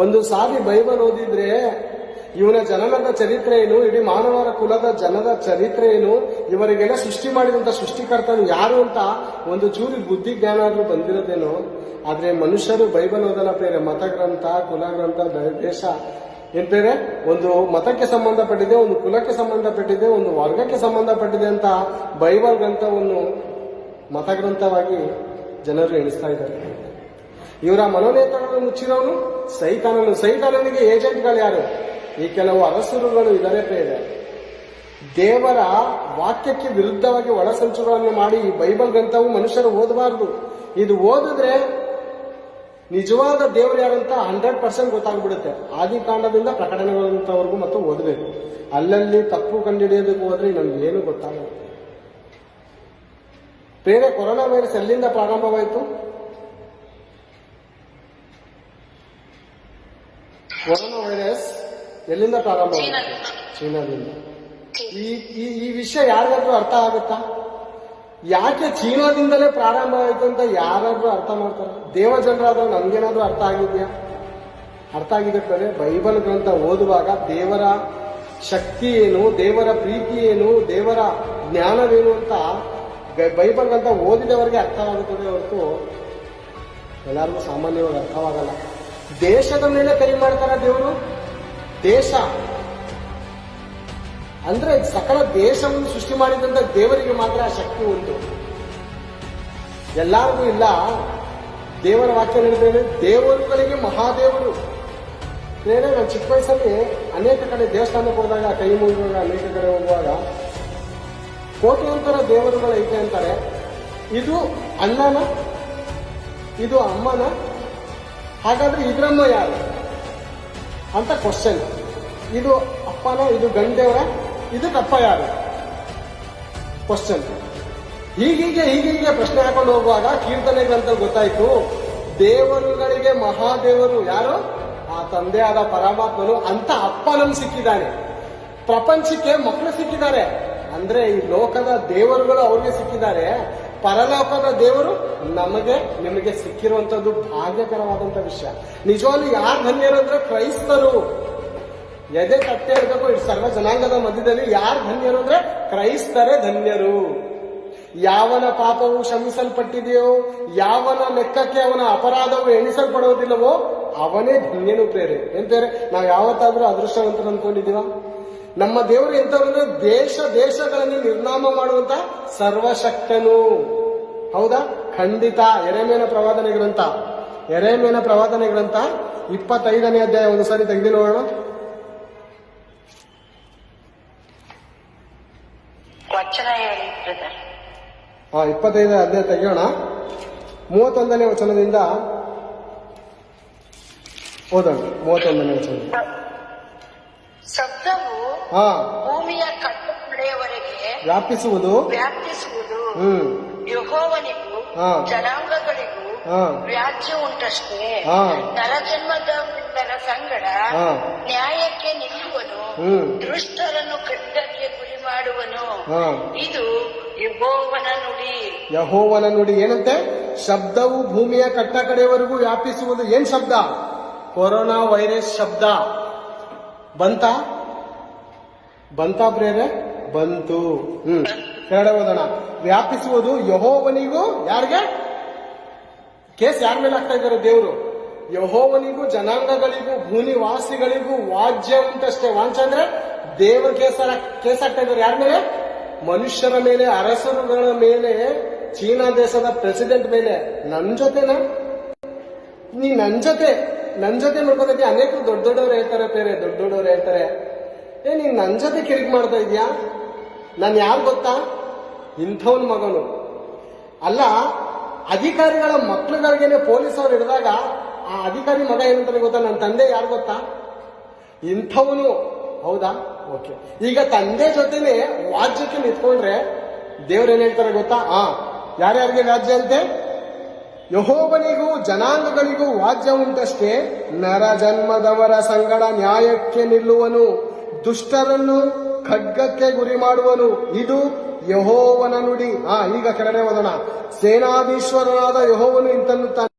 ಒಂದು ಸಾರಿ ಬೈಬಲ್ ಓದಿದ್ರೆ ಇವನ ಜನನದ ಚರಿತ್ರೆ ಏನು, ಇಡೀ ಮಾನವರ ಕುಲದ ಜನದ ಚರಿತ್ರೆ ಏನು, ಇವರಿಗೆಲ್ಲ ಸೃಷ್ಟಿ ಮಾಡಿದಂತ ಸೃಷ್ಟಿಕರ್ತನು ಯಾರು ಅಂತ ಒಂದು ಚೂರಿ ಬುದ್ಧಿ ಜ್ಞಾನ ಆದ್ರೂ ಬಂದಿರೋದೇನೋ. ಆದ್ರೆ ಮನುಷ್ಯರು ಬೈಬಲ್ ಓದಲ್ಲ ಬೇರೆ, ಮತಗ್ರಂಥ, ಕುಲಗ್ರಂಥ, ದೇಶ ಏನ್ ಬೇರೆ, ಒಂದು ಮತಕ್ಕೆ ಸಂಬಂಧಪಟ್ಟಿದೆ, ಒಂದು ಕುಲಕ್ಕೆ ಸಂಬಂಧಪಟ್ಟಿದೆ, ಒಂದು ವರ್ಗಕ್ಕೆ ಸಂಬಂಧಪಟ್ಟಿದೆ ಅಂತ ಬೈಬಲ್ ಗ್ರಂಥವನ್ನು ಮತಗ್ರಂಥವಾಗಿ ಜನರು ಎಣಿಸ್ತಾ ಇದ್ದಾರೆ. ಇವರ ಮನೋನೇತ್ರಗಳನ್ನು ಮುಚ್ಚಿರೋನು ಸೈತಾನನಿಗೆ ಏಜೆಂಟ್ಗಳು ಯಾರು? ಈ ಕೆಲವು ಅರಸರುಗಳು ಇದರೇ ಬೇರೆ. ದೇವರ ವಾಕ್ಯಕ್ಕೆ ವಿರುದ್ಧವಾಗಿ ಒಳಸಂಚುಗಳನ್ನು ಮಾಡಿ ಈ ಬೈಬಲ್ ಗ್ರಂಥವು ಮನುಷ್ಯರು ಓದಬಾರದು. ಇದು ಓದಿದ್ರೆ ನಿಜವಾದ ದೇವರು ಯಾರಂತ 100% ಗೊತ್ತಾಗ್ಬಿಡುತ್ತೆ. ಆದಿಕಾಂಡದಿಂದ ಪ್ರಕಟಣೆಗಳಂತವರೆಗೂ ಮತ್ತು ಓದಬೇಕು. ಅಲ್ಲಲ್ಲಿ ತಪ್ಪು ಕಂಡುಹಿಡಿಯೋದಕ್ಕೆ ಹೋದ್ರೆ ನಮ್ಗೇನು ಗೊತ್ತಾಗಲ್ಲ. ಬೇರೆ ಕೊರೋನಾ ವೈರಸ್ ಎಲ್ಲಿಂದ ಪ್ರಾರಂಭವಾಯಿತು? ಕೊರೋನಾ ವೈರಸ್ ಎಲ್ಲಿಂದ ಪ್ರಾರಂಭ? ಚೀನಾದಿಂದ. ಈ ವಿಷಯ ಯಾರಿಗಾದ್ರೂ ಅರ್ಥ ಆಗುತ್ತಾ? ಯಾಕೆ ಚೀನಾದಿಂದಲೇ ಪ್ರಾರಂಭ ಆಯಿತು ಅಂತ ಯಾರಾದ್ರೂ ಅರ್ಥ ಮಾಡ್ತಾರೆ? ದೇವಜನರಾದ್ರೂ ನಮ್ಗೇನಾದ್ರೂ ಅರ್ಥ ಆಗಿದ್ಯಾ? ಅರ್ಥ ಆಗಿದೆ ಕಡೆ ಬೈಬಲ್ ಗ್ರಂಥ ಓದುವಾಗ ದೇವರ ಶಕ್ತಿ ಏನು, ದೇವರ ಪ್ರೀತಿ ಏನು, ದೇವರ ಜ್ಞಾನವೇನು ಅಂತ ಬೈಬಲ್ ಗ್ರಂಥ ಓದಿದವರಿಗೆ ಅರ್ಥವಾಗುತ್ತದೆ ಹೊರತು ಎಲ್ಲರಿಗೂ ಸಾಮಾನ್ಯವಾಗಿ ಅರ್ಥವಾಗಲ್ಲ. ದೇಶದ ಮೇಲೆ ಕೈ ಮಾಡ್ತಾರ ದೇವರು. ದೇಶ ಅಂದ್ರೆ ಸಕಲ ದೇಶವನ್ನು ಸೃಷ್ಟಿ ಮಾಡಿದಂತ ದೇವರಿಗೆ ಮಾತ್ರ ಆ ಶಕ್ತಿ ಉಂಟು, ಎಲ್ಲರಿಗೂ ಇಲ್ಲ. ದೇವರ ವಾಕ್ಯ ಹೇಳಿದ್ದೇನೆ, ದೇವರುಗಳಿಗೆ ಮಹಾದೇವರು. ನಾನು ಚಿಕ್ಕ ವಯಸ್ಸಲ್ಲಿ ಅನೇಕ ಕಡೆ ದೇವಸ್ಥಾನಕ್ಕೆ ಹೋದಾಗ, ಕೈ ಮುಗಿದಾಗ, ಅನೇಕ ಕಡೆ ಹೋಗುವಾಗ ಕೋಟ್ಯಾಂತರ ದೇವರುಗಳು ಐತೆ ಅಂತಾರೆ. ಇದು ಅಣ್ಣನ, ಇದು ಅಮ್ಮನ, ಹಾಗಾದ್ರೆ ಇದ್ರಮ್ಮ ಯಾರು ಅಂತ ಕ್ವಶನ್. ಇದು ಅಪ್ಪನ, ಇದು ಗಂಡೆಯವರ, ಇದಕ್ಕಪ್ಪ ಯಾರು ಕ್ವಶನ್. ಹೀಗೀಗೆ ಪ್ರಶ್ನೆ ಹಾಕೊಂಡು ಹೋಗುವಾಗ ಕೀರ್ತನೆಗಳಂತ ಗೊತ್ತಾಯ್ತು, ದೇವರುಗಳಿಗೆ ಮಹಾದೇವರು ಯಾರು? ಆ ತಂದೆಯಾದ ಪರಮಾತ್ಮನು ಅಂತ ಅಪ್ಪ ನಮ್ಗೆ ಸಿಕ್ಕಿದ್ದಾನೆ. ಪ್ರಪಂಚಕ್ಕೆ ಮಕ್ಕಳು ಸಿಕ್ಕಿದ್ದಾರೆ ಅಂದ್ರೆ ಈ ಲೋಕದ ದೇವರುಗಳು ಅವ್ರಿಗೆ ಸಿಕ್ಕಿದ್ದಾರೆ. ಪರಲೋಕದ ದೇವರು ನಮಗೆ ನಿಮಗೆ ಸಿಕ್ಕಿರುವಂತದ್ದು ಭಾಗ್ಯಕರವಾದಂತ ವಿಷಯ. ನಿಜವಾಗ್ಲೂ ಯಾರು ಧನ್ಯರು ಅಂದ್ರೆ ಕ್ರೈಸ್ತರು. ಎದೆ ಕಟ್ಟೆ ಇರಬೇಕು ಸರ್ವ ಜನಾಂಗದ ಮಧ್ಯದಲ್ಲಿ. ಯಾರು ಧನ್ಯರು ಅಂದ್ರೆ ಕ್ರೈಸ್ತರೇ ಧನ್ಯರು. ಯಾವನ ಪಾಪವು ಕ್ಷಮಿಸಲ್ಪಟ್ಟಿದೆಯೋ, ಯಾವನ ಲೆಕ್ಕಕ್ಕೆ ಅವನ ಅಪರಾಧವು ಎಣಿಸಲ್ಪಡುವುದಿಲ್ಲವೋ ಅವನೇ ಧನ್ಯನು. ಬೇರೆ ಏನ್ ಬೇರೆ ನಾವು ಯಾವತ್ತಾದ್ರೂ ಅದೃಷ್ಟವಂತರು ಅಂದ್ಕೊಂಡಿದೀವ? ನಮ್ಮ ದೇವರು ಎಂತಂದ್ರೆ ದೇಶಗಳನ್ನು ನಿರ್ನಾಮ ಮಾಡುವಂತ ಸರ್ವಶಕ್ತನು. ಹೌದಾ? ಖಂಡಿತ. ಎರೆಮೇನ ಪ್ರವಾದನೆ ಗ್ರಂಥ 25ನೇ ಅಧ್ಯಾಯ ಒಂದು ಸಾರಿ ತೆಗೆದು ನೋಡೋಣ. ವಚನ ಹೇಳಿ ಬ್ರದರ್. 25ನೇ ಅಧ್ಯಾಯ ತೆಗೆಯೋಣ. 31ನೇ ವಚನದಿಂದ ಓದೋಣ. 31ನೇ ವಚನ. ಶಬ್ದವು ಭೂಮಿಯ ಕಟ್ಟಕಡೆಯವರೆಗೆ ವ್ಯಾಪಿಸುವುದು ಯೆಹೋವನಿಗೂ ಜನಾಂಗಗಳಿಗೂ ವ್ಯಾಜ್ಯ ಉಂಟಷ್ಟೇ. ನರಜನ್ಮದವರ ಸಂಗಡ ನ್ಯಾಯಕ್ಕೆ ನಿಲ್ಲುವನು, ದುಷ್ಟರನ್ನು ಖಡ್ಗಕ್ಕೆ ಗುರಿ ಮಾಡುವನು. ಇದು ಯೆಹೋವನ ನುಡಿ. ಏನಂತೆ? ಶಬ್ದವು ಭೂಮಿಯ ಕಟ್ಟ ಕಡೆಯವರೆಗೂ ವ್ಯಾಪಿಸುವುದು. ಏನ್ ಶಬ್ದ? ಕೊರೋನಾ ವೈರಸ್ ಶಬ್ದ ಬಂತ ಪ್ರೇರೆ? ಬಂತು. ಕೆರಡೆ ಓದೋಣ. ವ್ಯಾಪಿಸುವುದು ಯೆಹೋವನಿಗೂ, ಯಾರಿಗೆ? ಕೇಸ್ ಯಾರ ಮೇಲೆ ಆಗ್ತಾ ಇದ್ದಾರೆ? ದೇವರು. ಯೆಹೋವನಿಗೂ ಜನಾಂಗಗಳಿಗೂ ಭೂನಿವಾಸಿಗಳಿಗೂ ವಾಜ್ಯ ಉಂಟಷ್ಟೇ. ವಾಂಚ ಅಂದ್ರೆ ದೇವರ ಕೇಸ್ ಆಗ್ತಾ ಇದ್ದಾರೆ. ಯಾರ ಮೇಲೆ? ಮನುಷ್ಯರ ಮೇಲೆ, ಅರಸರುಗಳ ಮೇಲೆ, ಚೀನಾ ದೇಶದ ಪ್ರೆಸಿಡೆಂಟ್ ಮೇಲೆ. ನನ್ ಜೊತೆನಾ? ನೀ ನನ್ ಜೊತೆ ನೋಡ್ಕೊಂಡಿ. ಅನೇಕ ದೊಡ್ಡವರು ಹೇಳ್ತಾರೆ, ದೊಡ್ಡವರು ಹೇಳ್ತಾರೆ, ನೀನ್ ನನ್ ಜೊತೆ ಕಿರಿಕ್ ಮಾಡ್ತಾ ಇದೀಯಾ? ನಾನು ಯಾರು ಗೊತ್ತಾ? ಇಂಥವನ್ ಮಗನು ಅಲ್ಲ. ಅಧಿಕಾರಿಗಳ ಮಕ್ಳುಗಳಿಗೇನೆ ಪೊಲೀಸವ್ರು ಹಿಡಿದಾಗ ಆ ಅಧಿಕಾರಿ ಮಗ ಏನಂತಾನೆ ಗೊತ್ತಾ? ನನ್ನ ತಂದೆ ಯಾರು ಗೊತ್ತಾ? ಇಂಥವನು. ಹೌದಾ? ಓಕೆ. ಈಗ ತಂದೆ ಜೊತೆನೆ ವಾಜ್ಯಕ್ಕೆ ನಿಂತ್ಕೊಂಡ್ರೆ ದೇವ್ರೇನ್ ಹೇಳ್ತಾರೆ ಗೊತ್ತಾ? ಯಾರ್ಯಾರಿಗೆ ವ್ಯಾಜ್ಯ ಅಂತೆ? ಯೆಹೋವನಿಗೂ ಜನಾಂಗಗಳಿಗೂ ವಾಜ್ಯ ಉಂಟಷ್ಟೇ. ನರ ಜನ್ಮದವರ ಸಂಗಡ ನ್ಯಾಯಕ್ಕೆ ನಿಲ್ಲುವನು, ದುಷ್ಟರನ್ನು ಖಡ್ಗಕ್ಕೆ ಗುರಿ ಮಾಡುವನು. ಇದು ಯೆಹೋವನ ನುಡಿ. ಈಗ ಕೆಳಗಡೆ ಓದೋಣ. ಸೇನಾಧೀಶ್ವರನಾದ ಯೆಹೋವನು ಇಂತನ್ನು